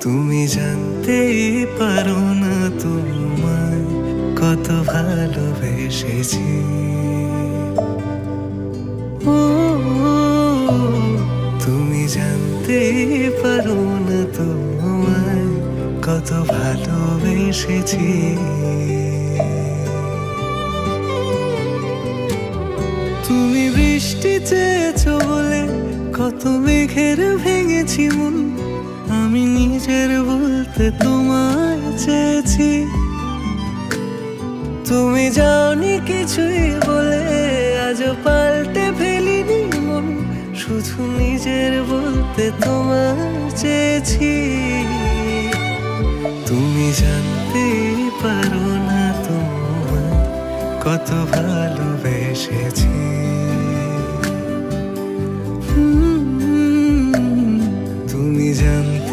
তুমি জানতেই পারো না তোমায় কত ভালোবেসেছি। ও, তুমি জানতেই পারো না তোমায় কত ভালোবেসেছি। তুমি বৃষ্টি চেয়েছো বলে কত মেঘের ভেঙেছি মন, আমি নিজের বলতে তোমায় চেয়েছি। তুমি যাওনি কিছুই বলে আজও পাল্টে ফেলিনি মন, শুধু নিজের বলতে তোমায় চেয়েছি। তুমি জানতে পারো না তোমায় কত ভালোবেসেছি। তুমি জানতে